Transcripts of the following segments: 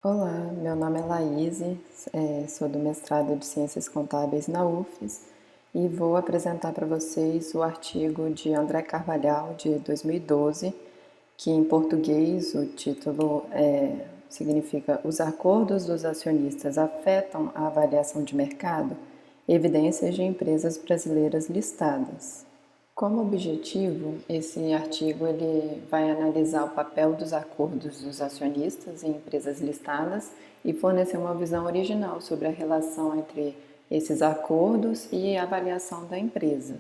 Olá, meu nome é Laís, sou do mestrado de Ciências Contábeis na UFES e vou apresentar para vocês o artigo de André Carvalhal, de 2012, que em português o título significa Os acordos dos acionistas afetam a avaliação de mercado? Evidências de empresas brasileiras listadas. Como objetivo, esse artigo ele vai analisar o papel dos acordos dos acionistas em empresas listadas e fornecer uma visão original sobre a relação entre esses acordos e a avaliação da empresa.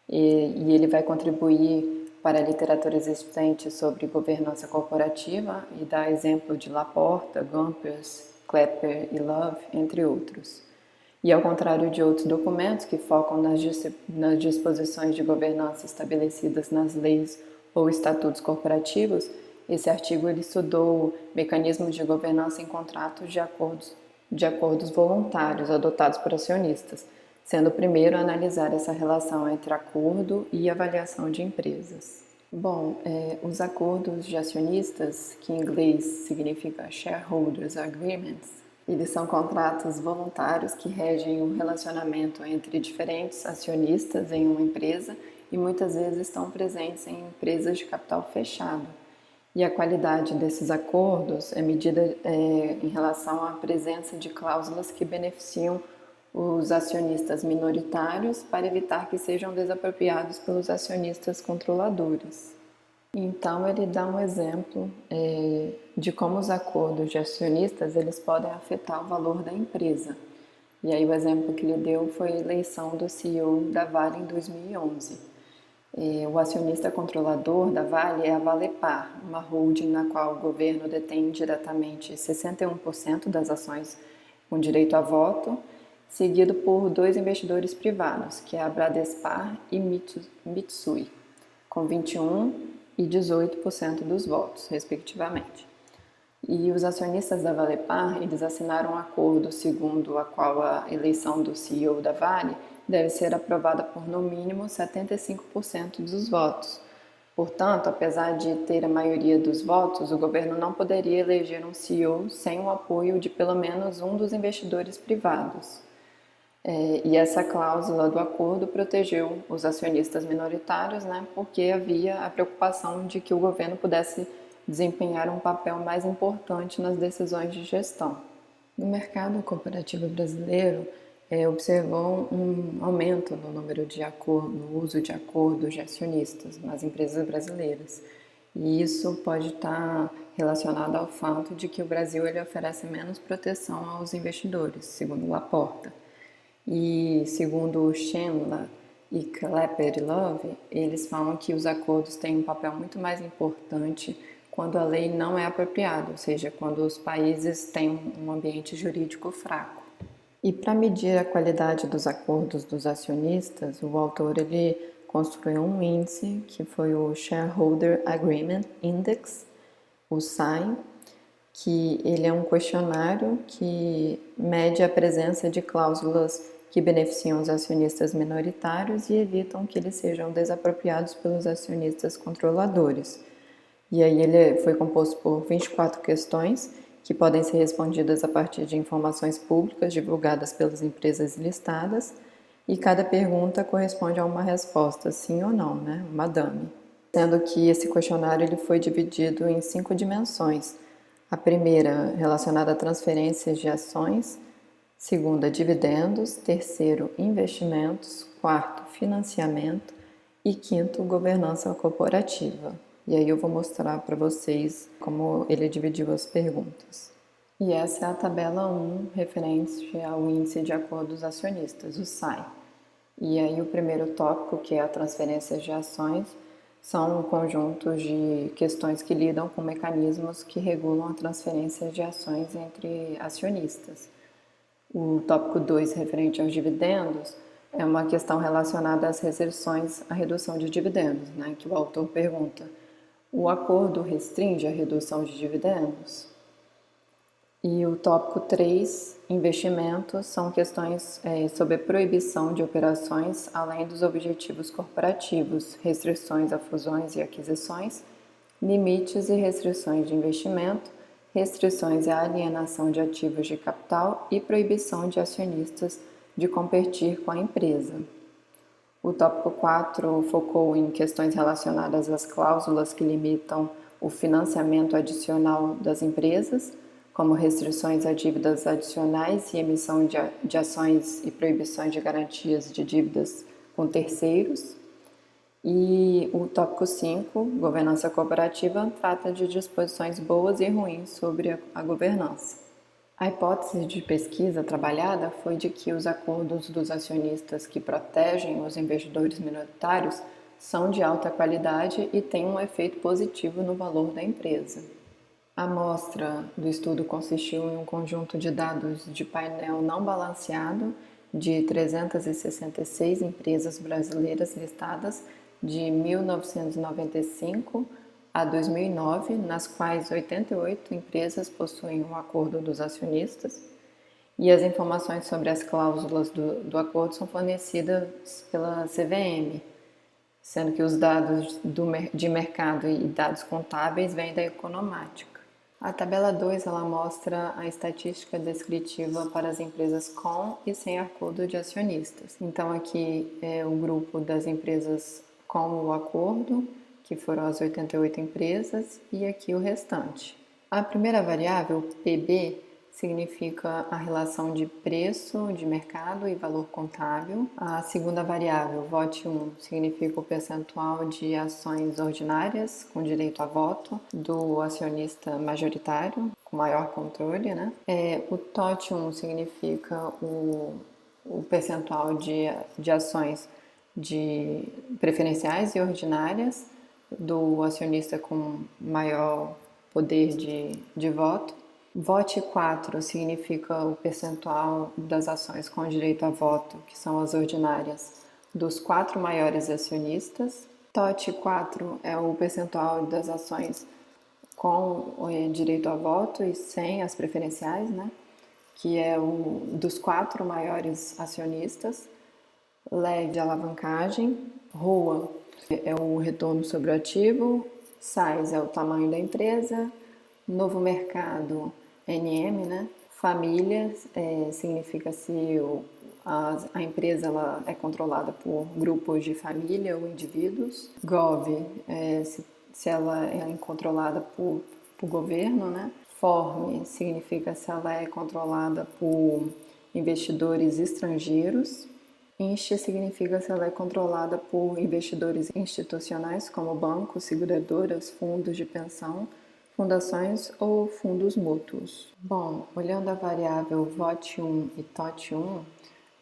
E ele vai contribuir para a literatura existente sobre governança corporativa e dar exemplo de Laporta, Gompers, Klepper e Love, entre outros. E ao contrário de outros documentos que focam nas disposições de governança estabelecidas nas leis ou estatutos corporativos, esse artigo ele estudou mecanismos de governança em contratos de acordos voluntários adotados por acionistas, sendo o primeiro a analisar essa relação entre acordo e avaliação de empresas. Bom, os acordos de acionistas, que em inglês significa Shareholders Agreements, eles são contratos voluntários que regem o relacionamento entre diferentes acionistas em uma empresa e muitas vezes estão presentes em empresas de capital fechado. E a qualidade desses acordos é medida em relação à presença de cláusulas que beneficiam os acionistas minoritários para evitar que sejam desapropriados pelos acionistas controladores. Então ele dá um exemplo de como os acordos de acionistas eles podem afetar o valor da empresa. E aí o exemplo que ele deu foi a eleição do CEO da Vale em 2011. O acionista controlador da Vale é a Valepar, uma holding na qual o governo detém diretamente 61% das ações com direito a voto, seguido por dois investidores privados, que é a Bradespar e Mitsui, com 21% e 18% dos votos, respectivamente. E os acionistas da Valepar, eles assinaram um acordo segundo a qual a eleição do CEO da Vale deve ser aprovada por no mínimo 75% dos votos. Portanto, apesar de ter a maioria dos votos, o governo não poderia eleger um CEO sem o apoio de pelo menos um dos investidores privados. E essa cláusula do acordo protegeu os acionistas minoritários, né, porque havia a preocupação de que o governo pudesse desempenhar um papel mais importante nas decisões de gestão. No mercado corporativo brasileiro, observou um aumento no número de acordos, no uso de acordos de acionistas nas empresas brasileiras. E isso pode estar relacionado ao fato de que o Brasil ele oferece menos proteção aos investidores, segundo Laporta. E segundo Chandler e Klepper e Love, eles falam que os acordos têm um papel muito mais importante quando a lei não é apropriada, ou seja, quando os países têm um ambiente jurídico fraco. E para medir a qualidade dos acordos dos acionistas, o autor ele construiu um índice que foi o Shareholder Agreement Index, o SAI, que ele é um questionário que mede a presença de cláusulas que beneficiam os acionistas minoritários e evitam que eles sejam desapropriados pelos acionistas controladores. E aí ele foi composto por 24 questões que podem ser respondidas a partir de informações públicas divulgadas pelas empresas listadas, e cada pergunta corresponde a uma resposta sim ou não, né? Uma dummy. Sendo que esse questionário ele foi dividido em 5 dimensões. A primeira relacionada a transferências de ações, segunda, dividendos, terceiro, investimentos, quarto, financiamento e quinto, governança corporativa. E aí eu vou mostrar para vocês como ele dividiu as perguntas. E essa é a tabela 1 referente ao índice de acordos acionistas, o SAI. E aí o primeiro tópico, que é a transferência de ações, são um conjunto de questões que lidam com mecanismos que regulam a transferência de ações entre acionistas. O tópico 2, referente aos dividendos, é uma questão relacionada às restrições à redução de dividendos, né, que o autor pergunta: o acordo restringe a redução de dividendos? E o tópico 3, investimentos, são questões sobre a proibição de operações além dos objetivos corporativos, restrições a fusões e aquisições, limites e restrições de investimento, restrições à alienação de ativos de capital e proibição de acionistas de competir com a empresa. O tópico 4 focou em questões relacionadas às cláusulas que limitam o financiamento adicional das empresas, como restrições a dívidas adicionais e emissão de ações e proibições de garantias de dívidas com terceiros. E o tópico 5, governança corporativa, trata de disposições boas e ruins sobre a governança. A hipótese de pesquisa trabalhada foi de que os acordos dos acionistas que protegem os investidores minoritários são de alta qualidade e têm um efeito positivo no valor da empresa. A amostra do estudo consistiu em um conjunto de dados de painel não balanceado de 366 empresas brasileiras listadas de 1995 a 2009, nas quais 88 empresas possuem um acordo dos acionistas, e as informações sobre as cláusulas do acordo são fornecidas pela CVM, sendo que os dados de mercado e dados contábeis vêm da Economática. A tabela 2 ela mostra a estatística descritiva para as empresas com e sem acordo de acionistas. Então aqui é o grupo das empresas com o acordo, que foram as 88 empresas, e aqui o restante. A primeira variável, PB, significa a relação de preço de mercado e valor contábil. A segunda variável, VOT1, significa o percentual de ações ordinárias com direito a voto do acionista majoritário, com maior controle, né? O TOT1 significa o percentual de ações de preferenciais e ordinárias do acionista com maior poder de voto. VOT 4 significa o percentual das ações com direito a voto, que são as ordinárias, dos 4 maiores acionistas. TOT 4 é o percentual das ações com direito a voto e sem as preferenciais, né? Que é o dos 4 maiores acionistas. Leve alavancagem, ROA é o retorno sobre o ativo, size é o tamanho da empresa, novo mercado, NM, né? Família significa se a empresa ela é controlada por grupos de família ou indivíduos. Gov, se ela é controlada por governo, né? Form significa se ela é controlada por investidores estrangeiros. Inst significa se ela é controlada por investidores institucionais como bancos, seguradoras, fundos de pensão, fundações ou fundos mútuos. Bom, olhando a variável VOT1 e TOT1,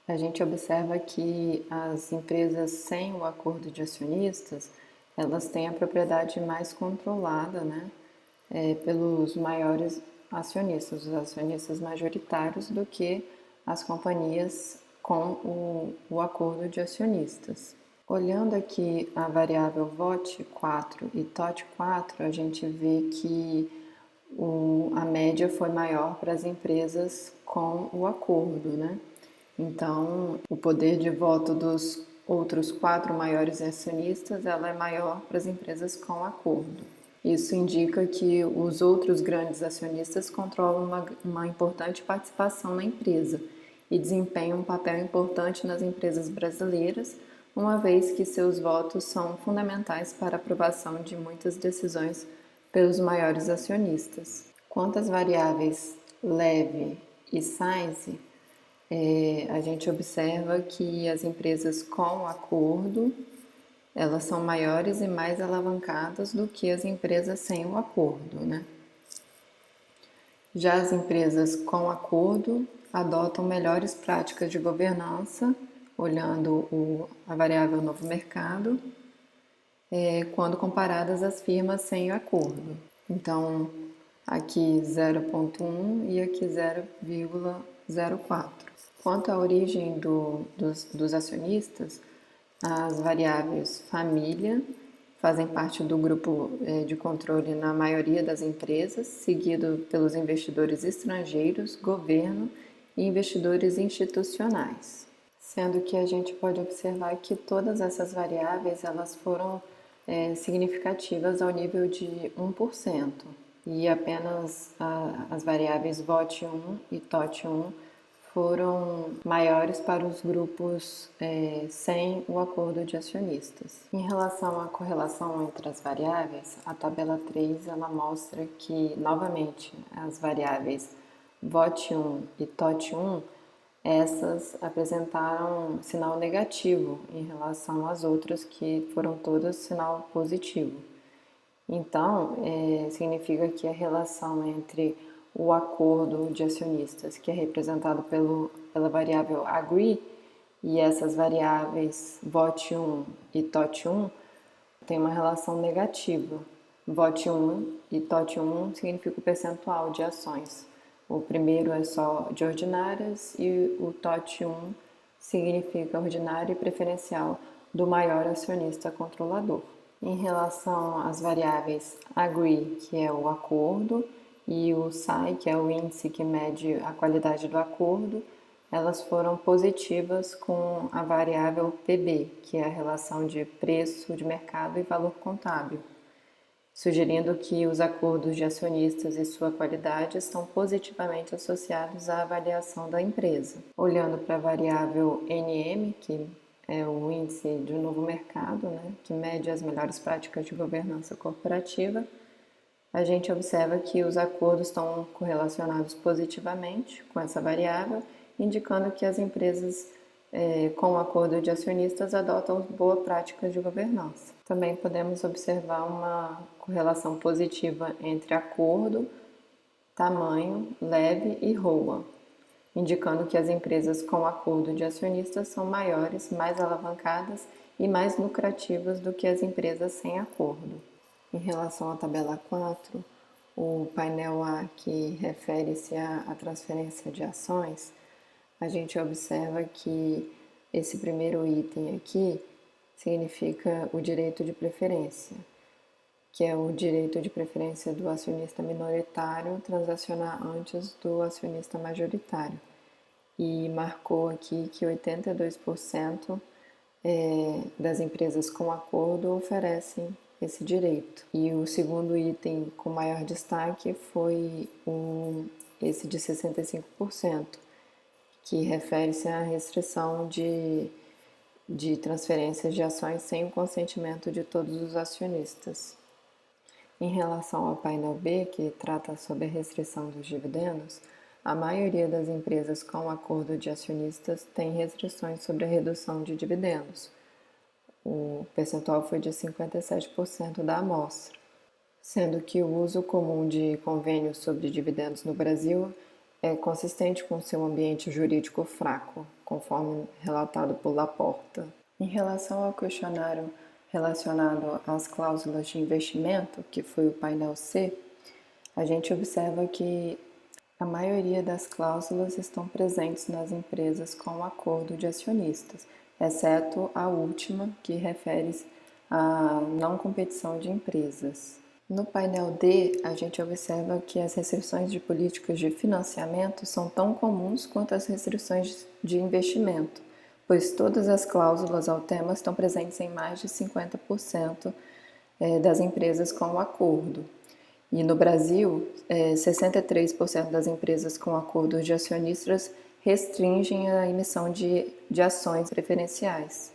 a gente observa que as empresas sem o acordo de acionistas, elas têm a propriedade mais controlada, né, pelos maiores acionistas, os acionistas majoritários, do que as companhias com o acordo de acionistas. Olhando aqui a variável VOT 4 e TOT 4, a gente vê que a média foi maior para as empresas com o acordo, né? Então, o poder de voto dos outros 4 maiores acionistas ela é maior para as empresas com acordo. Isso indica que os outros grandes acionistas controlam uma importante participação na empresa e desempenham um papel importante nas empresas brasileiras, uma vez que seus votos são fundamentais para a aprovação de muitas decisões pelos maiores acionistas. Quanto às variáveis leve e size, a gente observa que as empresas com acordo elas são maiores e mais alavancadas do que as empresas sem o acordo, né? Já as empresas com acordo adotam melhores práticas de governança, olhando a variável novo mercado, quando comparadas às firmas sem acordo. Então, aqui 0,1 e aqui 0,04. Quanto à origem dos acionistas, as variáveis família fazem parte do grupo de controle na maioria das empresas, seguido pelos investidores estrangeiros, governo e investidores institucionais. Sendo que a gente pode observar que todas essas variáveis elas foram significativas ao nível de 1%. e apenas as variáveis VOT1 e TOT1 foram maiores para os grupos sem o acordo de acionistas. Em relação à correlação entre as variáveis, a tabela 3 ela mostra que, novamente, as variáveis VOT1 e TOT1 essas apresentaram sinal negativo em relação às outras que foram todas sinal positivo. Então, significa que a relação entre o acordo de acionistas, que é representado pela variável agree, e essas variáveis VOT1 e TOT1 tem uma relação negativa. VOT1 e TOT1 significa o percentual de ações. O primeiro é só de ordinárias e o TOT1 significa ordinário e preferencial do maior acionista controlador. Em relação às variáveis agree, que é o acordo, e o SAI, que é o índice que mede a qualidade do acordo, elas foram positivas com a variável PB, que é a relação de preço de mercado e valor contábil, sugerindo que os acordos de acionistas e sua qualidade estão positivamente associados à avaliação da empresa. Olhando para a variável NM, que é o índice de novo mercado, que mede as melhores práticas de governança corporativa, a gente observa que os acordos estão correlacionados positivamente com essa variável, indicando que as empresas com o acordo de acionistas adotam boas práticas de governança. Também podemos observar uma correlação positiva entre acordo, tamanho, leve e ROA, indicando que as empresas com acordo de acionistas são maiores, mais alavancadas e mais lucrativas do que as empresas sem acordo. Em relação à tabela 4, o painel A, que refere-se à transferência de ações, a gente observa que esse primeiro item aqui significa o direito de preferência, que é o direito de preferência do acionista minoritário transacionar antes do acionista majoritário. E marcou aqui que 82% das empresas com acordo oferecem esse direito. E o segundo item com maior destaque foi esse de 65%, que refere-se à restrição de transferências de ações sem o consentimento de todos os acionistas. Em relação ao painel B, que trata sobre a restrição dos dividendos, a maioria das empresas com acordo de acionistas tem restrições sobre a redução de dividendos. O percentual foi de 57% da amostra, sendo que o uso comum de convênios sobre dividendos no Brasil é consistente com seu ambiente jurídico fraco, conforme relatado por Laporta. Em relação ao questionário relacionado às cláusulas de investimento, que foi o painel C, a gente observa que a maioria das cláusulas estão presentes nas empresas com acordo de acionistas, exceto a última, que refere-se à não competição de empresas. No painel D, a gente observa que as restrições de políticas de financiamento são tão comuns quanto as restrições de investimento, pois todas as cláusulas ao tema estão presentes em mais de 50% das empresas com acordo. E no Brasil, 63% das empresas com acordos de acionistas restringem a emissão de ações preferenciais.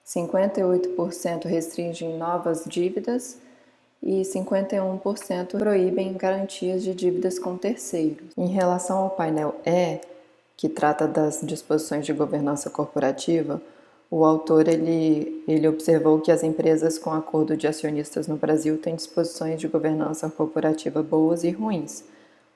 58% restringem novas dívidas e 51% proíbem garantias de dívidas com terceiros. Em relação ao painel E, que trata das disposições de governança corporativa, o autor ele observou que as empresas com acordo de acionistas no Brasil têm disposições de governança corporativa boas e ruins,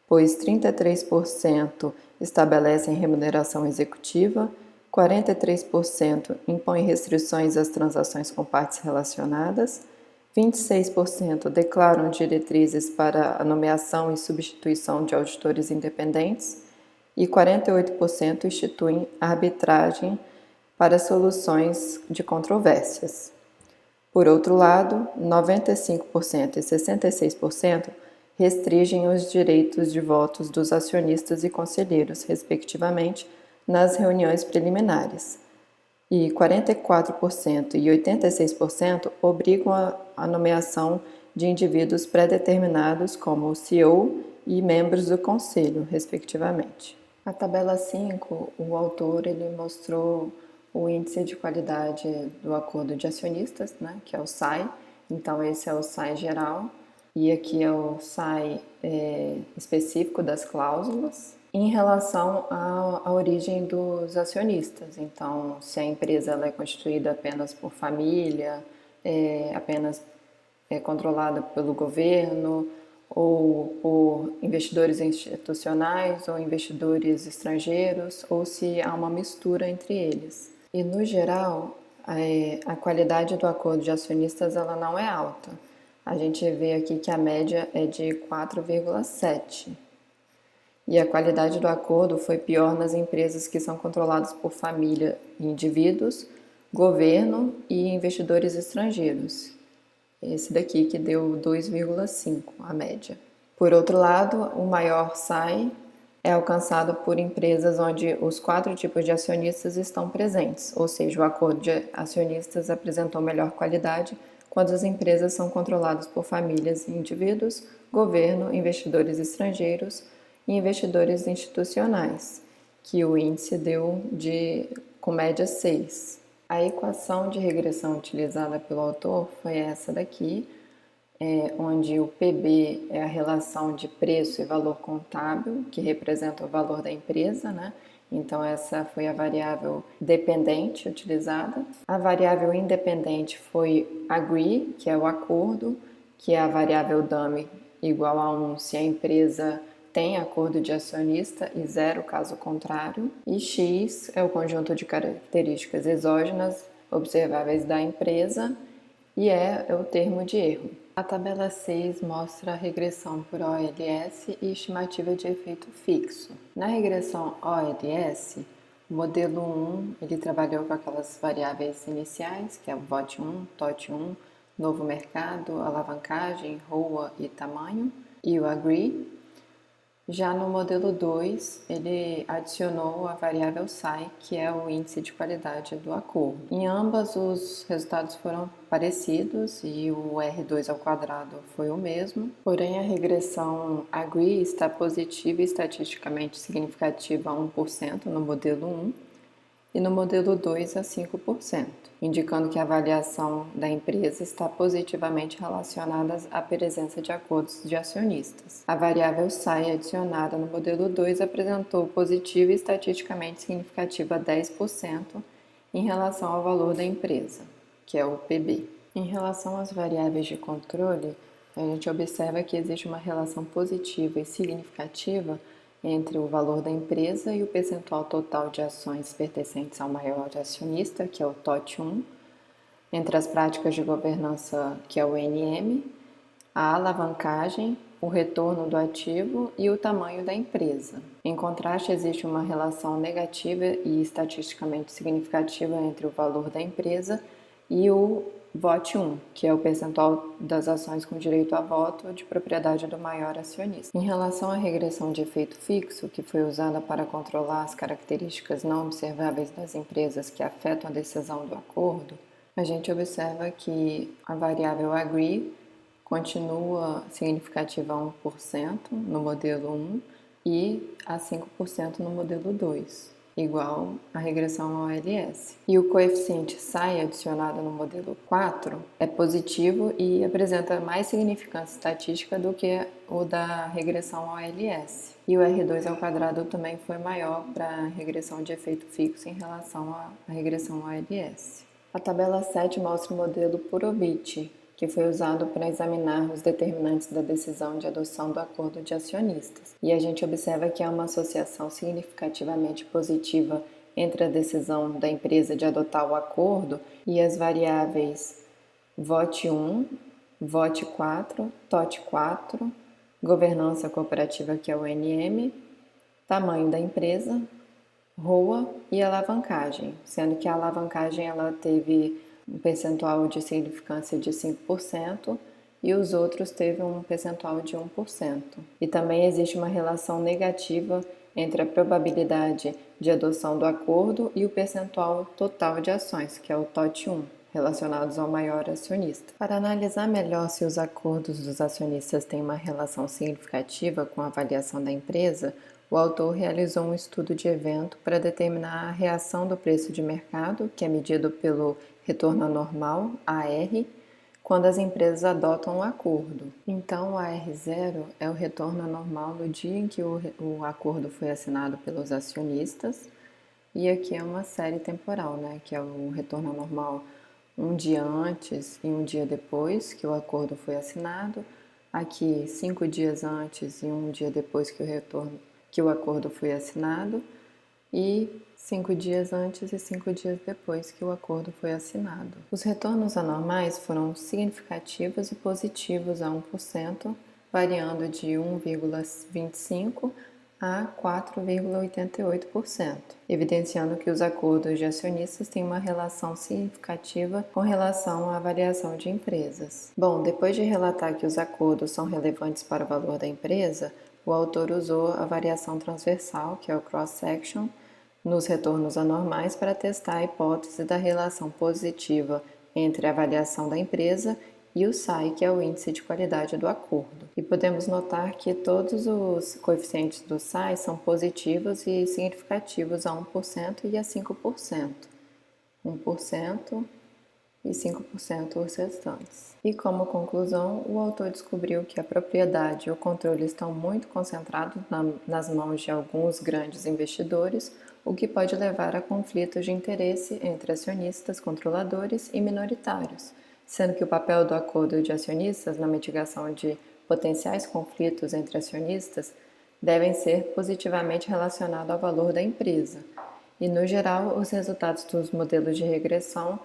pois 33% estabelecem remuneração executiva, 43% impõem restrições às transações com partes relacionadas, 26% declaram diretrizes para a nomeação e substituição de auditores independentes e 48% instituem arbitragem para soluções de controvérsias. Por outro lado, 95% e 66% restringem os direitos de votos dos acionistas e conselheiros, respectivamente, nas reuniões preliminares. E 44% e 86% obrigam a nomeação de indivíduos pré-determinados como o CEO e membros do conselho, respectivamente. Na tabela 5, o autor ele mostrou o índice de qualidade do acordo de acionistas, né, que é o SAI. Então, esse é o SAI geral e aqui é o SAI específico das cláusulas em relação à origem dos acionistas. Então, se a empresa ela é constituída apenas por família, apenas controlada pelo governo, ou por investidores institucionais ou investidores estrangeiros, ou se há uma mistura entre eles. E, no geral, a qualidade do acordo de acionistas ela não é alta. A gente vê aqui que a média é de 4,7. E a qualidade do acordo foi pior nas empresas que são controladas por família e indivíduos, governo e investidores estrangeiros. Esse daqui que deu 2,5 a média. Por outro lado, o maior SAI é alcançado por empresas onde os 4 tipos de acionistas estão presentes, ou seja, o acordo de acionistas apresentou melhor qualidade quando as empresas são controladas por famílias e indivíduos, governo, investidores estrangeiros e investidores institucionais, que o índice deu com média 6. A equação de regressão utilizada pelo autor foi essa daqui, onde o PB é a relação de preço e valor contábil, que representa o valor da empresa, né? Então, essa foi a variável dependente utilizada. A variável independente foi agree, que é o acordo, que é a variável dummy igual a 1 se a empresa tem acordo de acionista e 0 caso contrário, e X é o conjunto de características exógenas observáveis da empresa e é o termo de erro. A tabela 6 mostra a regressão por OLS e estimativa de efeito fixo. Na regressão OLS, o modelo 1 ele trabalhou com aquelas variáveis iniciais, que é o VOT1, TOT1, novo mercado, alavancagem, ROA e tamanho, e o agree. Já no modelo 2, ele adicionou a variável SAI, que é o índice de qualidade do acordo. Em ambas, os resultados foram parecidos e o R2 ao quadrado foi o mesmo, porém a regressão agree está positiva e estatisticamente significativa a 1% no modelo 1 e no modelo 2 a 5%, indicando que a avaliação da empresa está positivamente relacionada à presença de acordos de acionistas. A variável SAI adicionada no modelo 2 apresentou positiva e estatisticamente significativa a 10% em relação ao valor da empresa, que é o PB. Em relação às variáveis de controle, a gente observa que existe uma relação positiva e significativa entre o valor da empresa e o percentual total de ações pertencentes ao maior acionista, que é o TOT1, entre as práticas de governança, que é o NM, a alavancagem, o retorno do ativo e o tamanho da empresa. Em contraste, existe uma relação negativa e estatisticamente significativa entre o valor da empresa e o VOT1, que é o percentual das ações com direito a voto de propriedade do maior acionista. Em relação à regressão de efeito fixo, que foi usada para controlar as características não observáveis das empresas que afetam a decisão do acordo, a gente observa que a variável agree continua significativa a 1% no modelo 1 e a 5% no modelo 2. Igual à regressão ao OLS. E o coeficiente SAI adicionado no modelo 4 é positivo e apresenta mais significância estatística do que o da regressão ao OLS. E o R2 ao quadrado também foi maior para a regressão de efeito fixo em relação à regressão ao OLS. A tabela 7 mostra o modelo Purobit, que foi usado para examinar os determinantes da decisão de adoção do acordo de acionistas. E a gente observa que há uma associação significativamente positiva entre a decisão da empresa de adotar o acordo e as variáveis VOT1, VOT4, TOT4, governança corporativa, que é o NM, tamanho da empresa, ROA e alavancagem, sendo que a alavancagem ela teve um percentual de significância de 5% e os outros teve um percentual de 1%. E também existe uma relação negativa entre a probabilidade de adoção do acordo e o percentual total de ações, que é o TOT1, relacionados ao maior acionista. Para analisar melhor se os acordos dos acionistas têm uma relação significativa com a avaliação da empresa, o autor realizou um estudo de evento para determinar a reação do preço de mercado, que é medido pelo retorno anormal, AR, quando as empresas adotam um acordo. Então, o AR0 é o retorno anormal no dia em que o acordo foi assinado pelos acionistas, e aqui é uma série temporal, né, que é o retorno anormal um dia antes e um dia depois que o acordo foi assinado, aqui 5 dias antes e um dia depois que o acordo foi assinado, e 5 dias antes e 5 dias depois que o acordo foi assinado. Os retornos anormais foram significativos e positivos a 1%, variando de 1,25% a 4,88%, evidenciando que os acordos de acionistas têm uma relação significativa com relação à avaliação de empresas. Bom, depois de relatar que os acordos são relevantes para o valor da empresa, o autor usou a variação transversal, que é o cross-section, nos retornos anormais para testar a hipótese da relação positiva entre a avaliação da empresa e o SAI, que é o índice de qualidade do acordo. E podemos notar que todos os coeficientes do SAI são positivos e significativos a 1% e a 5%. 1% e 5% os restantes. E como conclusão, o autor descobriu que a propriedade e o controle estão muito concentrados nas mãos de alguns grandes investidores, o que pode levar a conflitos de interesse entre acionistas, controladores e minoritários, sendo que o papel do acordo de acionistas na mitigação de potenciais conflitos entre acionistas devem ser positivamente relacionados ao valor da empresa. E, no geral, os resultados dos modelos de regressão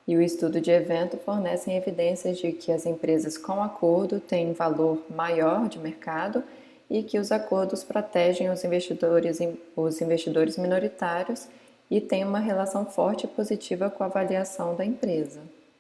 e o estudo de evento fornecem evidências de que as empresas com acordo têm valor maior de mercado e que os acordos protegem os investidores minoritários e têm uma relação forte e positiva com a avaliação da empresa.